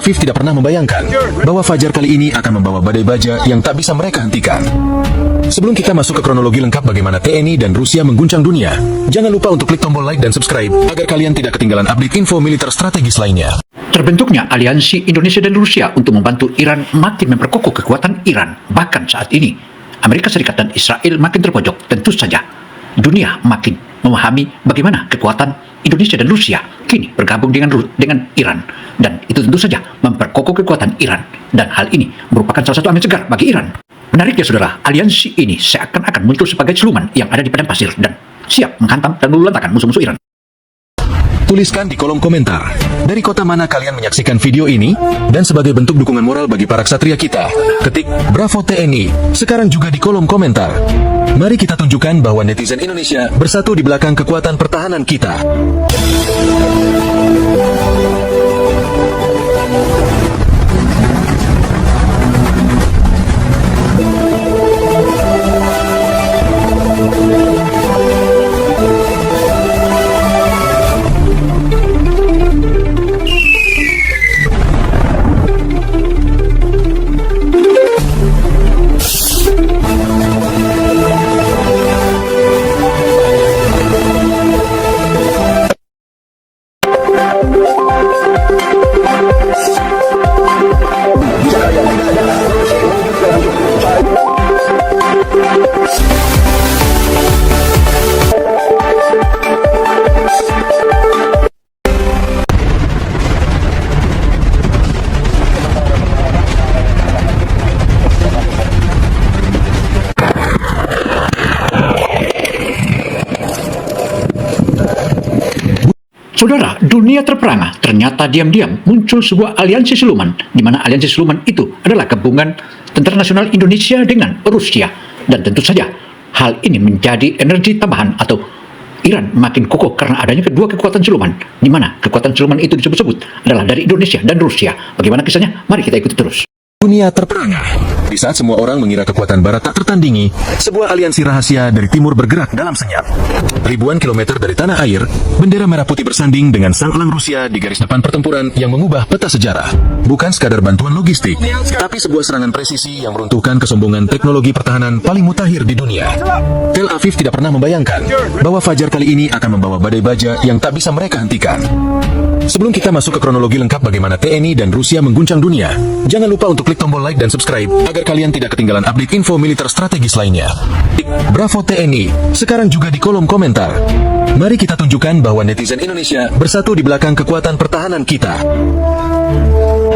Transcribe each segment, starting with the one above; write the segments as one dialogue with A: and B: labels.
A: Aviv tidak pernah membayangkan bahwa fajar kali ini akan membawa badai baja yang tak bisa mereka hentikan. Sebelum kita masuk ke kronologi lengkap bagaimana TNI dan Rusia mengguncang dunia, jangan lupa untuk klik tombol like dan subscribe agar kalian tidak ketinggalan update info militer strategis lainnya.
B: Terbentuknya aliansi Indonesia dan Rusia untuk membantu Iran makin memperkokoh kekuatan Iran. Bahkan saat ini, Amerika Serikat dan Israel makin terpojok. Tentu saja, dunia makin memahami bagaimana kekuatan Indonesia dan Rusia kini bergabung dengan Iran. Dan itu tentu saja memperkokoh kekuatan Iran. Dan hal ini merupakan salah satu angin segar bagi Iran. Menariknya saudara, aliansi ini seakan-akan muncul sebagai siluman yang ada di padang pasir dan siap menghantam dan meluluhlantakkan musuh-musuh Iran.
A: Tuliskan di kolom komentar, dari kota mana kalian menyaksikan video ini, dan sebagai bentuk dukungan moral bagi para ksatria kita, ketik Bravo TNI, sekarang juga di kolom komentar. Mari kita tunjukkan bahwa netizen Indonesia bersatu di belakang kekuatan pertahanan kita.
B: Saudara, dunia terperangah. Ternyata diam-diam muncul sebuah aliansi siluman, di mana aliansi siluman itu adalah gabungan Tentara Nasional Indonesia dengan Rusia. Dan tentu saja, hal ini menjadi energi tambahan atau Iran makin kokoh karena adanya kedua kekuatan siluman, di mana kekuatan siluman itu disebut-sebut adalah dari Indonesia dan Rusia. Bagaimana kisahnya? Mari kita ikuti terus.
A: Dunia terperangah. Di saat semua orang mengira kekuatan barat tak tertandingi, sebuah aliansi rahasia dari timur bergerak dalam senyap. Ribuan kilometer dari tanah air, bendera merah putih bersanding dengan sang elang Rusia di garis depan pertempuran yang mengubah peta sejarah. Bukan sekadar bantuan logistik, tapi sebuah serangan presisi yang meruntuhkan kesombongan teknologi pertahanan paling mutakhir di dunia. Tel Aviv tidak pernah membayangkan bahwa fajar kali ini akan membawa badai baja yang tak bisa mereka hentikan. Sebelum kita masuk ke kronologi lengkap bagaimana TNI dan Rusia mengguncang dunia, jangan lupa untuk klik tombol like dan subscribe agar kalian tidak ketinggalan update info militer strategis lainnya. Bravo TNI, sekarang juga di kolom komentar. Mari kita tunjukkan bahwa netizen Indonesia bersatu di belakang kekuatan pertahanan kita.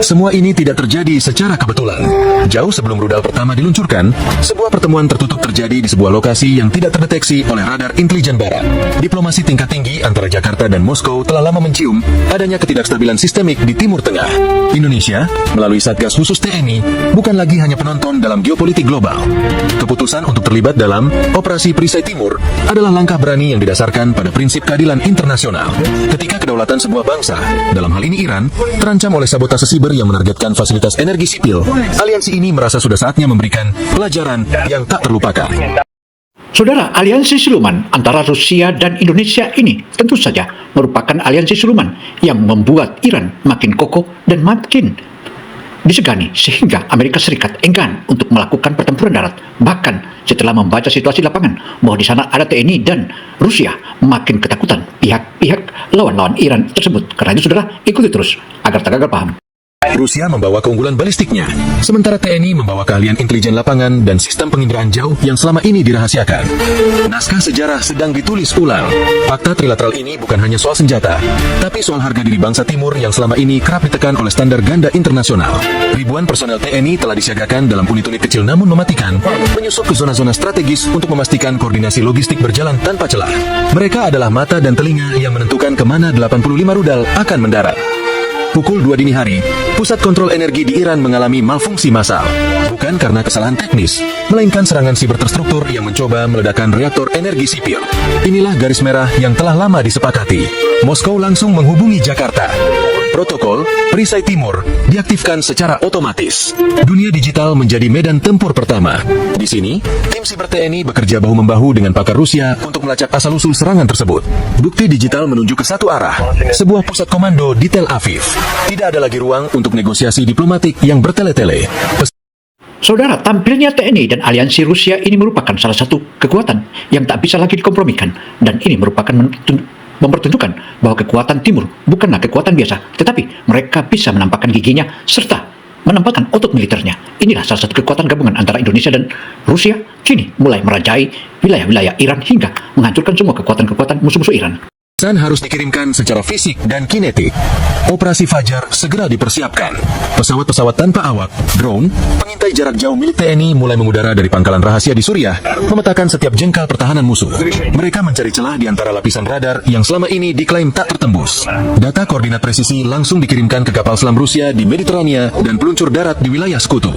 A: Semua ini tidak terjadi secara kebetulan. Jauh sebelum rudal pertama diluncurkan, sebuah pertemuan tertutup terjadi di sebuah lokasi yang tidak terdeteksi oleh radar intelijen barat. Diplomasi tingkat tinggi antara Jakarta dan Moskow telah lama mencium adanya ketidakstabilan sistemik di Timur Tengah. Indonesia, melalui Satgas Khusus TNI, bukan lagi hanya penonton dalam geopolitik global. Keputusan untuk terlibat dalam Operasi Perisai Timur adalah langkah berani yang didasarkan pada prinsip keadilan internasional. Ketika kedaulatan sebuah bangsa, dalam hal ini Iran, terancam oleh sabotase siber yang menargetkan fasilitas energi sipil, aliansi ini merasa sudah saatnya memberikan pelajaran yang tak terlupakan.
B: Saudara, aliansi siluman antara Rusia dan Indonesia ini tentu saja merupakan aliansi siluman yang membuat Iran makin kokoh dan makin disegani sehingga Amerika Serikat enggan untuk melakukan pertempuran darat. Bahkan setelah membaca situasi lapangan bahwa di sana ada TNI dan Rusia, makin ketakutan pihak-pihak lawan-lawan Iran tersebut. Karena itu saudara, ikuti terus agar tak gagal paham.
A: Rusia membawa keunggulan balistiknya, sementara TNI membawa keahlian intelijen lapangan dan sistem penginderaan jauh yang selama ini dirahasiakan. Naskah sejarah sedang ditulis ulang. Fakta trilateral ini bukan hanya soal senjata, tapi soal harga diri bangsa timur yang selama ini kerap ditekan oleh standar ganda internasional. Ribuan personel TNI telah disiagakan dalam unit-unit kecil namun mematikan, menyusup ke zona-zona strategis untuk memastikan koordinasi logistik berjalan tanpa celah. Mereka adalah mata dan telinga yang menentukan kemana 85 rudal akan mendarat. Pukul 2 dini hari, pusat kontrol energi di Iran mengalami malfungsi massal. Bukan karena kesalahan teknis, melainkan serangan siber terstruktur yang mencoba meledakkan reaktor energi sipil. Inilah garis merah yang telah lama disepakati. Moskow langsung menghubungi Jakarta. Protokol perisai timur diaktifkan secara otomatis. Dunia digital menjadi medan tempur pertama. Di sini, tim siber TNI bekerja bahu-membahu dengan pakar Rusia untuk melacak asal-usul serangan tersebut. Bukti digital menuju ke satu arah, sebuah pusat komando di Tel Aviv. Tidak ada lagi ruang untuk negosiasi diplomatik yang bertele-tele.
B: Saudara, tampilnya TNI dan aliansi Rusia ini merupakan salah satu kekuatan yang tak bisa lagi dikompromikan, dan ini merupakan mempertunjukkan bahwa kekuatan timur bukanlah kekuatan biasa, tetapi mereka bisa menampakkan giginya serta menempatkan otot militernya. Inilah salah satu kekuatan gabungan antara Indonesia dan Rusia, kini mulai merajai wilayah-wilayah Iran hingga menghancurkan semua kekuatan-kekuatan musuh-musuh Iran.
A: Pesan harus dikirimkan secara fisik dan kinetik. Operasi Fajar segera dipersiapkan. Pesawat-pesawat tanpa awak, drone, pengintai jarak jauh milik TNI mulai mengudara dari pangkalan rahasia di Suriah, memetakan setiap jengkal pertahanan musuh. Mereka mencari celah di antara lapisan radar yang selama ini diklaim tak tertembus. Data koordinat presisi langsung dikirimkan ke kapal selam Rusia di Mediterania dan peluncur darat di wilayah sekutu.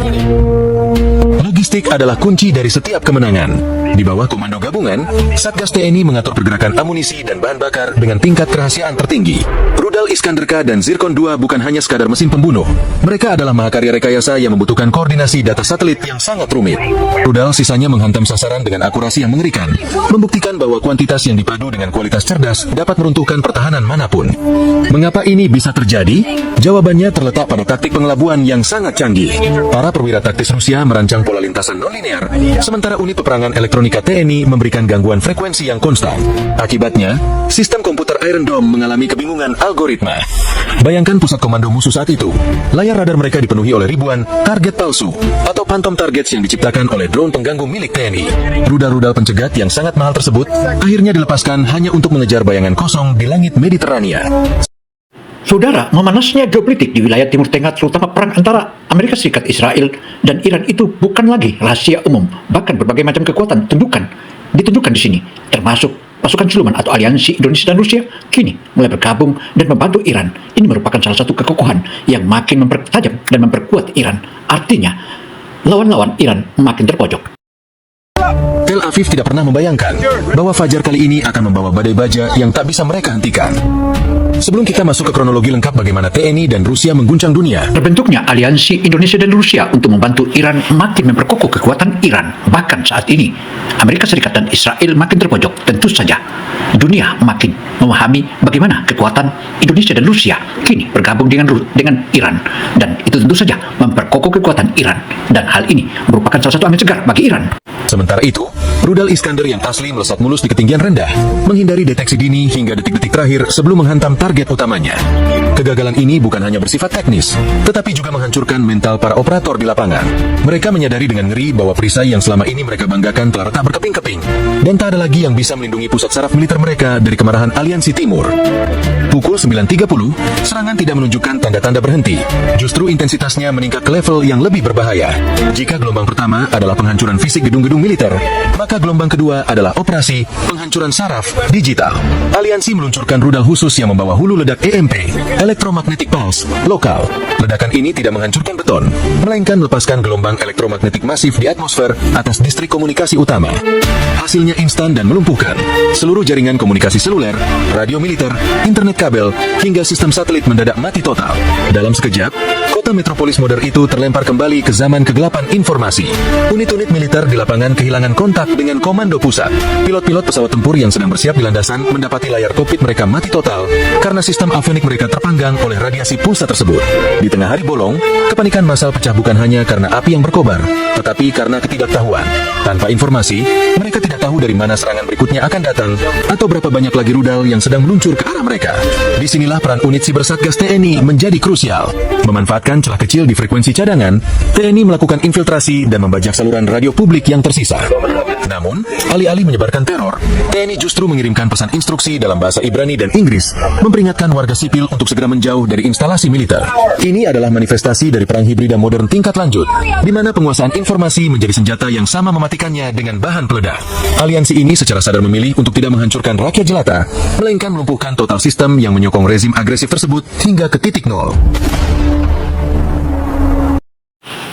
A: Logistik adalah kunci dari setiap kemenangan. Di bawah komando gabungan, Satgas TNI mengatur pergerakan amunisi dan bahan bakar dengan tingkat kerahasiaan tertinggi. Rudal Iskander K dan Zircon 2 bukan hanya sekadar mesin pembunuh. Mereka adalah mahakarya rekayasa yang membutuhkan koordinasi data satelit yang sangat rumit. Rudal sisanya menghantam sasaran dengan akurasi yang mengerikan, membuktikan bahwa kuantitas yang dipadu dengan kualitas cerdas dapat meruntuhkan pertahanan manapun. Mengapa ini bisa terjadi? Jawabannya terletak pada taktik pengelabuan yang sangat canggih. Para perwira taktis Rusia merancang pola lintasan non-linear, sementara unit peperangan elektronika TNI memberikan gangguan frekuensi yang konstan. Akibatnya, sistem komputer Iron Dome mengalami kebingungan algoritma. Bayangkan pusat komando musuh saat itu. Layar radar mereka dipenuhi oleh ribuan target palsu atau phantom targets yang diciptakan oleh drone pengganggu milik TNI. Rudal-rudal pencegat yang sangat mahal tersebut akhirnya dilepaskan hanya untuk mengejar bayangan kosong di langit Mediterania.
B: Saudara, memanasnya geopolitik di wilayah Timur Tengah, terutama perang antara Amerika Serikat, Israel, dan Iran itu bukan lagi rahasia umum. Bahkan berbagai macam kekuatan ditunjukkan di sini, termasuk pasukan siluman atau aliansi Indonesia dan Rusia kini mulai bergabung dan membantu Iran. Ini merupakan salah satu kekokohan yang makin mempertajam dan memperkuat Iran. Artinya, lawan-lawan Iran makin terpojok.
A: Tel Aviv tidak pernah membayangkan bahwa Fajar kali ini akan membawa badai baja yang tak bisa mereka hentikan. Sebelum kita masuk ke kronologi lengkap bagaimana TNI dan Rusia mengguncang dunia,
B: Terbentuknya aliansi Indonesia dan Rusia untuk membantu Iran makin memperkokoh kekuatan Iran. Bahkan saat ini, Amerika Serikat dan Israel makin terpojok. Tentu saja, dunia makin memahami bagaimana kekuatan Indonesia dan Rusia kini bergabung dengan Iran. Dan itu tentu saja memperkokoh kekuatan Iran. Dan hal ini merupakan salah satu angin segar bagi Iran.
A: sementara itu, rudal Iskander yang asli melesat mulus di ketinggian rendah, menghindari deteksi dini hingga detik-detik terakhir sebelum menghantam target utamanya. Kegagalan ini bukan hanya bersifat teknis, tetapi juga menghancurkan mental para operator di lapangan. Mereka menyadari dengan ngeri bahwa perisai yang selama ini mereka banggakan telah retak berkeping-keping, dan tak ada lagi yang bisa melindungi pusat saraf militer mereka dari kemarahan aliansi timur. Pukul 9.30, serangan tidak menunjukkan tanda-tanda berhenti. Justru intensitasnya meningkat ke level yang lebih berbahaya. Jika gelombang pertama adalah penghancuran fisik gedung-gedung militer, maka gelombang kedua adalah operasi penghancuran saraf digital. Aliansi meluncurkan rudal khusus yang membawa hulu ledak EMP, Electromagnetic Pulse, lokal. Ledakan ini tidak menghancurkan beton, melainkan melepaskan gelombang elektromagnetik masif di atmosfer atas distrik komunikasi utama. Hasilnya instan dan melumpuhkan. Seluruh jaringan komunikasi seluler, radio militer, internet kabel, hingga sistem satelit mendadak mati total. Dalam sekejap, kota metropolis modern itu terlempar kembali ke zaman kegelapan informasi. Unit-unit militer di lapangan kehilangan kontak dengan komando pusat. Pilot-pilot pesawat tempur yang sedang bersiap di landasan mendapati layar kokpit mereka mati total karena sistem avionik mereka terpanggang oleh radiasi pulsa tersebut. Di tengah hari bolong, kepanikan massal pecah bukan hanya karena api yang berkobar, tetapi karena ketidaktahuan. Tanpa informasi, mereka tidak tahu dari mana serangan berikutnya akan datang atau berapa banyak lagi rudal yang sedang meluncur ke arah mereka. Disinilah peran unit siber Satgas TNI menjadi krusial. Memanfaatkan celah kecil di frekuensi cadangan, TNI melakukan infiltrasi dan membajak saluran radio publik yang tersisa. Namun, alih-alih menyebarkan teror, TNI justru mengirimkan pesan instruksi dalam bahasa Ibrani dan Inggris, memperingatkan warga sipil untuk segera menjauh dari instalasi militer. Ini adalah manifestasi dari perang hibrida modern tingkat lanjut, di mana penguasaan informasi menjadi senjata yang sama mematikannya dengan bahan peledak. Aliansi ini secara sadar memilih untuk tidak menghancurkan rakyat jelata, melainkan melumpuhkan total sistem yang menyokong rezim agresif tersebut hingga ke titik nol.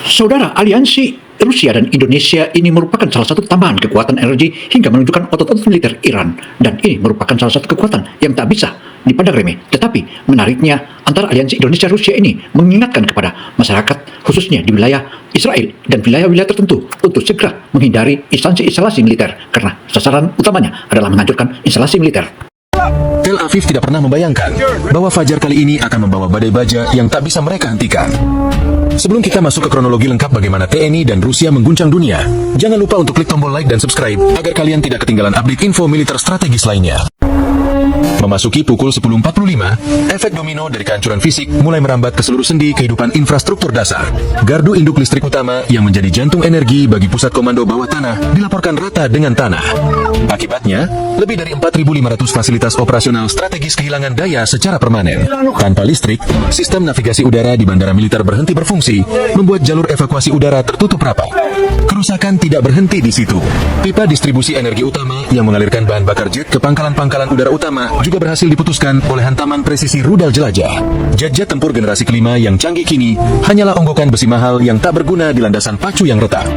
B: Saudara, aliansi Rusia dan Indonesia ini merupakan salah satu tambahan kekuatan energi hingga menunjukkan otot-otot militer Iran. Dan ini merupakan salah satu kekuatan yang tak bisa dipandang remeh. Tetapi menariknya, antara aliansi Indonesia-Rusia ini mengingatkan kepada masyarakat, khususnya di wilayah Israel dan wilayah-wilayah tertentu, untuk segera menghindari instalasi militer, karena sasaran utamanya adalah menghancurkan instalasi militer.
A: Tel Aviv tidak pernah membayangkan bahwa fajar kali ini akan membawa badai baja yang tak bisa mereka hentikan. Sebelum kita masuk ke kronologi lengkap bagaimana TNI dan Rusia mengguncang dunia, jangan lupa untuk klik tombol like dan subscribe agar kalian tidak ketinggalan update info militer strategis lainnya. Memasuki pukul 10.45, efek domino dari kehancuran fisik mulai merambat ke seluruh sendi kehidupan infrastruktur dasar. Gardu induk listrik utama yang menjadi jantung energi bagi pusat komando bawah tanah dilaporkan rata dengan tanah. Akibatnya, lebih dari 4.500 fasilitas operasional strategis kehilangan daya secara permanen. Tanpa listrik, sistem navigasi udara di bandara militer berhenti berfungsi, membuat jalur evakuasi udara tertutup rapat. Kerusakan tidak berhenti di situ. Pipa distribusi energi utama yang mengalirkan bahan bakar jet ke pangkalan-pangkalan udara utama juga berhasil diputuskan oleh hantaman presisi rudal jelajah. Jet-jet tempur generasi kelima yang canggih kini hanyalah onggokan besi mahal yang tak berguna di landasan pacu yang retak.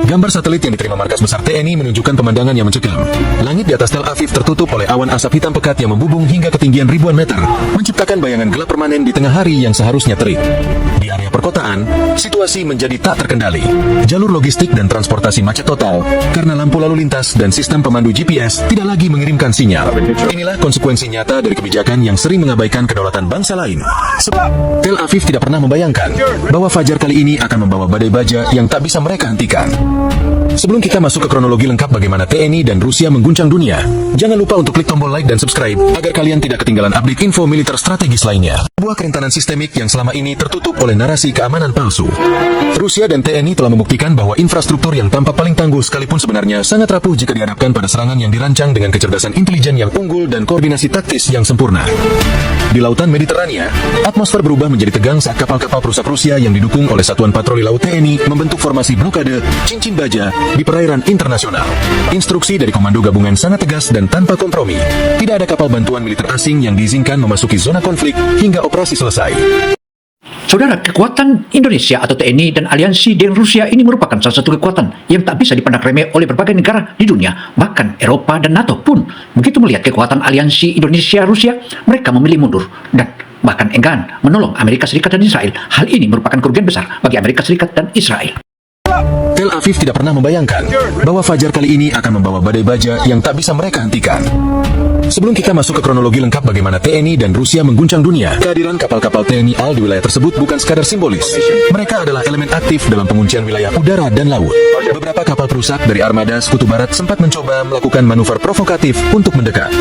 A: Gambar satelit yang diterima markas besar TNI menunjukkan pemandangan yang mencekam. Langit di atas Tel Aviv tertutup oleh awan asap hitam pekat yang membubung hingga ketinggian ribuan meter, menciptakan bayangan gelap permanen di tengah hari yang seharusnya terik. Di area perkotaan, situasi menjadi tak terkendali. Jalur logistik dan transportasi macet total karena lampu lalu lintas dan sistem pemandu GPS tidak lagi mengirimkan sinyal. Inilah konsekuensi nyata dari kebijakan yang sering mengabaikan kedaulatan bangsa lain. Tel Aviv tidak pernah membayangkan bahwa fajar kali ini akan membawa badai baja yang tak bisa mereka hentikan. Sebelum kita masuk ke kronologi lengkap bagaimana TNI dan Rusia mengguncang dunia, jangan lupa untuk klik tombol like dan subscribe agar kalian tidak ketinggalan update info militer strategis lainnya. Sebuah kerentanan sistemik yang selama ini tertutup oleh narasi keamanan palsu. Rusia dan TNI telah membuktikan bahwa infrastruktur yang tampak paling tangguh sekalipun sebenarnya sangat rapuh jika dihadapkan pada serangan yang dirancang dengan kecerdasan intelijen yang unggul dan koordinasi taktis yang sempurna. Di lautan Mediterania, atmosfer berubah menjadi tegang saat kapal-kapal perusak Rusia yang didukung oleh Satuan Patroli Laut TNI membentuk formasi blokade cincin baja di perairan internasional. Instruksi dari komando gabungan sangat tegas dan tanpa kompromi. Tidak ada kapal bantuan militer asing yang diizinkan memasuki zona konflik hingga operasi selesai.
B: Saudara, kekuatan Indonesia atau TNI dan aliansi dengan Rusia ini merupakan salah satu kekuatan yang tak bisa dipandang remeh oleh berbagai negara di dunia, bahkan Eropa dan NATO pun. Begitu melihat kekuatan aliansi Indonesia-Rusia, mereka memilih mundur dan bahkan enggan menolong Amerika Serikat dan Israel. Hal ini merupakan kerugian besar bagi Amerika Serikat dan Israel.
A: Tel Aviv tidak pernah membayangkan bahwa fajar kali ini akan membawa badai baja yang tak bisa mereka hentikan. Sebelum kita masuk ke kronologi lengkap bagaimana TNI dan Rusia mengguncang dunia, kehadiran kapal-kapal TNI AL di wilayah tersebut bukan sekadar simbolis. Mereka adalah elemen aktif dalam penguncian wilayah udara dan laut. Beberapa kapal perusak dari armada Sekutu Barat sempat mencoba melakukan manuver provokatif untuk mendekat.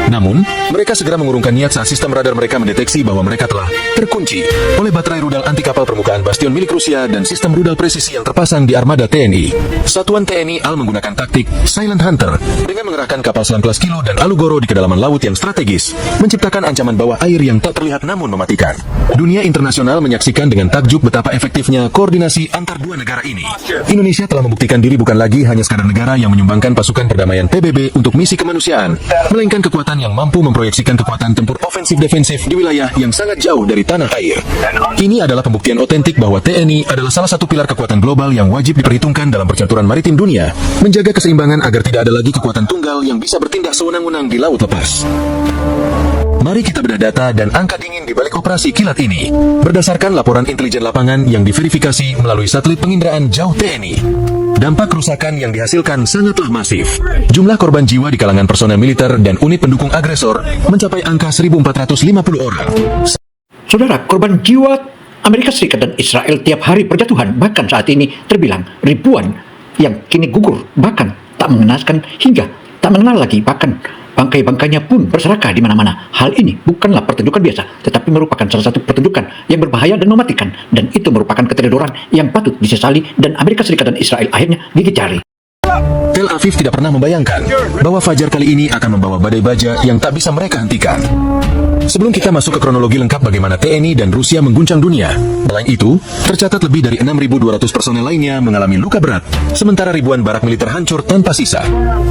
A: Namun, mereka segera mengurungkan niat saat sistem radar mereka mendeteksi bahwa mereka telah terkunci oleh baterai rudal anti kapal permukaan Bastion milik Rusia dan sistem rudal presisi yang terpasang di armada TNI. Satuan TNI AL menggunakan taktik Silent Hunter dengan mengerahkan kapal selam kelas Kilo dan Alugoro di kedalaman laut yang strategis, menciptakan ancaman bawah air yang tak terlihat namun mematikan. Dunia internasional menyaksikan dengan takjub betapa efektifnya koordinasi antar dua negara ini. Indonesia telah membuktikan diri bukan lagi hanya sekadar negara yang menyumbangkan pasukan perdamaian PBB untuk misi kemanusiaan, melainkan kekuatan yang mampu memproyeksikan kekuatan tempur ofensif-defensif di wilayah yang sangat jauh dari tanah air. Ini adalah pembuktian otentik bahwa TNI adalah salah satu pilar kekuatan global yang wajib diperhitungkan dalam percaturan maritim dunia, menjaga keseimbangan agar tidak ada lagi kekuatan tunggal yang bisa bertindak sewenang-wenang di laut lepas. Mari kita bedah data dan angka dingin di balik operasi kilat ini. Berdasarkan laporan intelijen lapangan yang diverifikasi melalui satelit penginderaan jauh TNI, dampak kerusakan yang dihasilkan sangatlah masif. Jumlah korban jiwa di kalangan personel militer dan unit pendukung agresor mencapai angka 1.450 orang.
B: Saudara, korban jiwa Amerika Serikat dan Israel tiap hari berjatuhan, bahkan saat ini terbilang ribuan yang kini gugur, bahkan tak mengenaskan hingga tak mengenal lagi, bahkan bangkai-bangkainya pun berserakan di mana-mana. Hal ini bukanlah pertunjukan biasa, tetapi merupakan salah satu pertunjukan yang berbahaya dan mematikan, dan itu merupakan keteledoran yang patut disesali dan Amerika Serikat dan Israel akhirnya gigit jari.
A: Tel Aviv tidak pernah membayangkan bahwa fajar kali ini akan membawa badai baja yang tak bisa mereka hentikan. Sebelum kita masuk ke kronologi lengkap bagaimana TNI dan Rusia mengguncang dunia, selain itu, tercatat lebih dari 6.200 personel lainnya mengalami luka berat, sementara ribuan barak militer hancur tanpa sisa,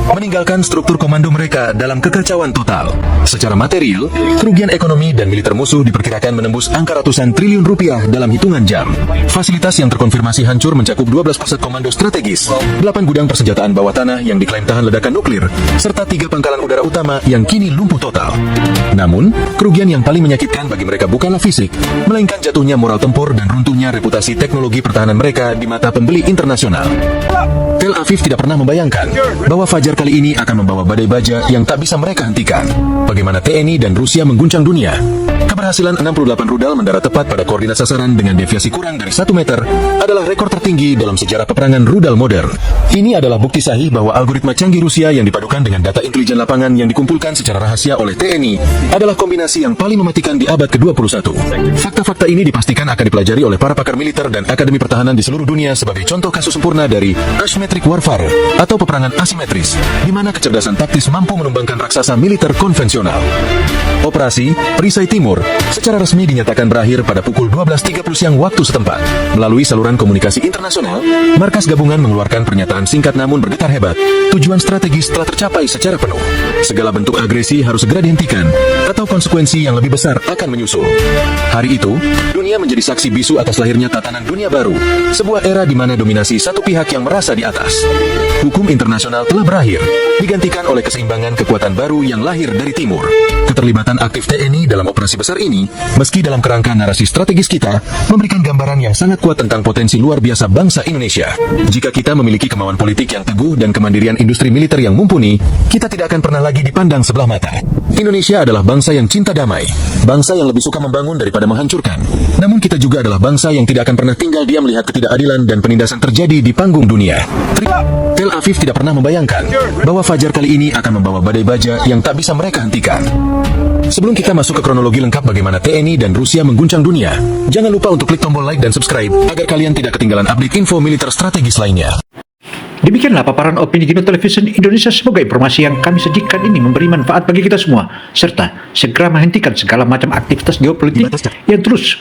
A: meninggalkan struktur komando mereka dalam kekacauan total. Secara material, kerugian ekonomi dan militer musuh diperkirakan menembus angka ratusan triliun rupiah dalam hitungan jam. Fasilitas yang terkonfirmasi hancur mencakup 12 pusat komando strategis, 8 gudang persenjataan bawah tanah yang diklaim tahan ledakan nuklir, serta 3 pangkalan udara utama yang kini lumpuh total. Namun, kerugian yang paling menyakitkan bagi mereka bukanlah fisik, melainkan jatuhnya moral tempur dan runtuhnya reputasi teknologi pertahanan mereka di mata pembeli internasional. Tel Aviv tidak pernah membayangkan bahwa Fajar kali ini akan membawa badai baja yang tak bisa mereka hentikan. Bagaimana TNI dan Rusia mengguncang dunia. Keberhasilan 68 rudal mendarat tepat pada koordinat sasaran dengan deviasi kurang dari 1 meter adalah rekor tertinggi dalam sejarah peperangan rudal modern. Ini adalah bukti sahih bahwa algoritma canggih Rusia yang dipadukan dengan data intelijen lapangan yang dikumpulkan secara rahasia oleh TNI adalah kombinasi yang paling mematikan di abad ke-21. Fakta-fakta ini dipastikan akan dipelajari oleh para pakar militer dan akademi pertahanan di seluruh dunia sebagai contoh kasus sempurna dari asymmetric warfare atau peperangan asimetris, di mana kecerdasan taktis mampu menumbangkan raksasa militer konvensional. Operasi Perisai Timur secara resmi dinyatakan berakhir pada pukul 12.30 siang waktu setempat. Melalui saluran komunikasi internasional, markas gabungan mengeluarkan pernyataan singkat namun bergetar hebat. Tujuan strategis telah tercapai secara penuh. Segala bentuk agresi harus segera dihentikan, atau konsekuensi yang lebih besar akan menyusul. Hari itu, dunia menjadi saksi bisu atas lahirnya tatanan dunia baru, sebuah era di mana dominasi satu pihak yang merasa di atas. Hukum internasional telah berakhir, digantikan oleh keseimbangan kekuatan baru yang lahir dari timur. Keterlibatan aktif TNI dalam operasi besar ini, meski dalam kerangka narasi strategis kita, memberikan gambaran yang sangat kuat tentang potensi luar biasa bangsa Indonesia. Jika kita memiliki kemauan politik yang teguh dan kemandirian industri militer yang mumpuni, kita tidak akan pernah lagi dipandang sebelah mata. Indonesia adalah bangsa yang cinta damai, bangsa yang lebih suka membangun daripada menghancurkan. Namun kita juga adalah bangsa yang tidak akan pernah tinggal diam melihat ketidakadilan dan penindasan terjadi di panggung dunia. Tel Aviv tidak pernah membayangkan bahwa Fajar kali ini akan membawa badai baja yang tak bisa mereka hentikan. Sebelum kita masuk ke kronologi lengkap bagaimana TNI dan Rusia mengguncang dunia, jangan lupa untuk klik tombol like dan subscribe agar kalian tidak ketinggalan update info militer strategis lainnya.
B: Demikianlah paparan opini Gino Television Indonesia. Semoga informasi yang kami sajikan ini memberi manfaat bagi kita semua, serta segera menghentikan segala macam aktivitas geopolitik yang terus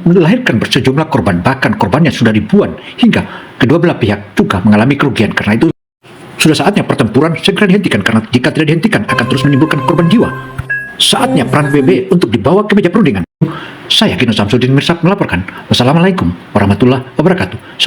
B: melahirkan bersejumlah korban, bahkan korbannya sudah ribuan, hingga kedua belah pihak juga mengalami kerugian. Karena itu, sudah saatnya pertempuran segera dihentikan, karena jika tidak dihentikan akan terus menimbulkan korban jiwa. Saatnya peran PBB untuk dibawa ke meja perundingan. Saya Gino Samsudin Mirsad melaporkan. Wassalamualaikum warahmatullahi wabarakatuh.